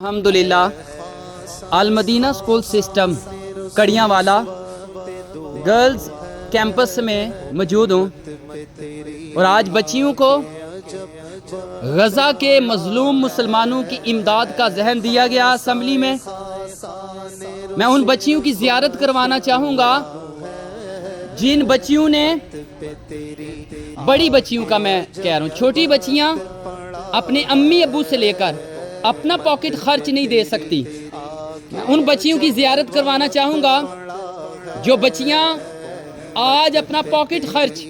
الحمدللہ المدینہ school system کڑیاں والا گرلز کیمپس میں موجود ہوں اور آج بچیوں کو غزہ کے مظلوم مسلمانوں کی امداد کا ذہن دیا گیا اسمبلی میں ان بچیوں کی زیارت کروانا چاہوں گا جن بچیوں نے بڑی بچیوں کا میں کہہ رہا ہوں چھوٹی بچیاں اپنے امی ابو سے لے کر اپنا پاکٹ خرچ نہیں دے سکتی ان بچیوں کی زیارت کروانا چاہوں گا جو بچیاں آج اپنا پاکٹ خرچ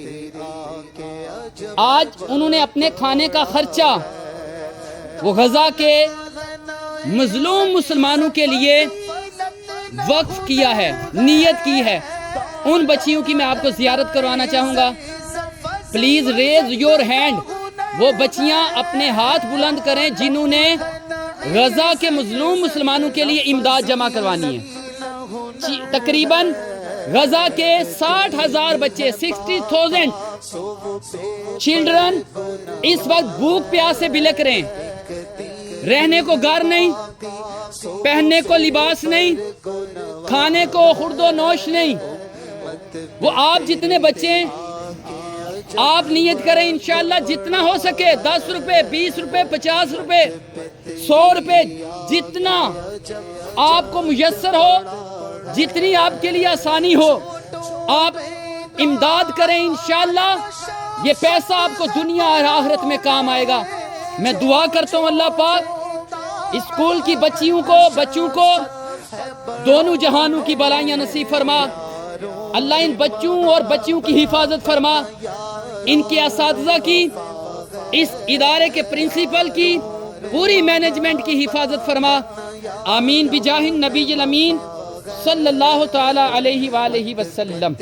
آج انہوں نے اپنے کھانے کا خرچہ وہ غزہ کے مظلوم مسلمانوں کے لیے وقف کیا ہے نیت کی ہے ان بچیوں کی میں آپ کو زیارت کروانا چاہوں گا پلیز ریز یور ہینڈ وہ بچیاں اپنے ہاتھ بلند کریں جنہوں نے غزہ کے مظلوم مسلمانوں کے لیے امداد جمع کروانی ہے تقریباً غزہ کے 60,000 بچے 60,000 چلڈرن اس وقت بھوک پیاس سے بلک رہے ہیں رہنے کو گھر نہیں پہننے کو لباس نہیں کھانے کو خورد و نوش نہیں وہ آپ جتنے بچے آپ نیت کریں انشاءاللہ جتنا ہو سکے 10 روپے 20 روپے 50 روپے 100 روپے جتنا آپ کو میسر ہو جتنی آپ کے لیے آسانی ہو آپ امداد کریں انشاءاللہ یہ پیسہ آپ کو دنیا اور آخرت میں کام آئے گا میں دعا کرتا ہوں اللہ پاک اسکول کی بچوں کو دونوں جہانوں کی بلائیاں نصیب فرما اللہ ان بچوں اور بچیوں کی حفاظت فرما ان کے اساتذہ کی اس ادارے کے پرنسپل کی پوری مینجمنٹ کی حفاظت فرما آمین بجاہ النبی الامین صلی اللہ تعالی علیہ وآلہ وسلم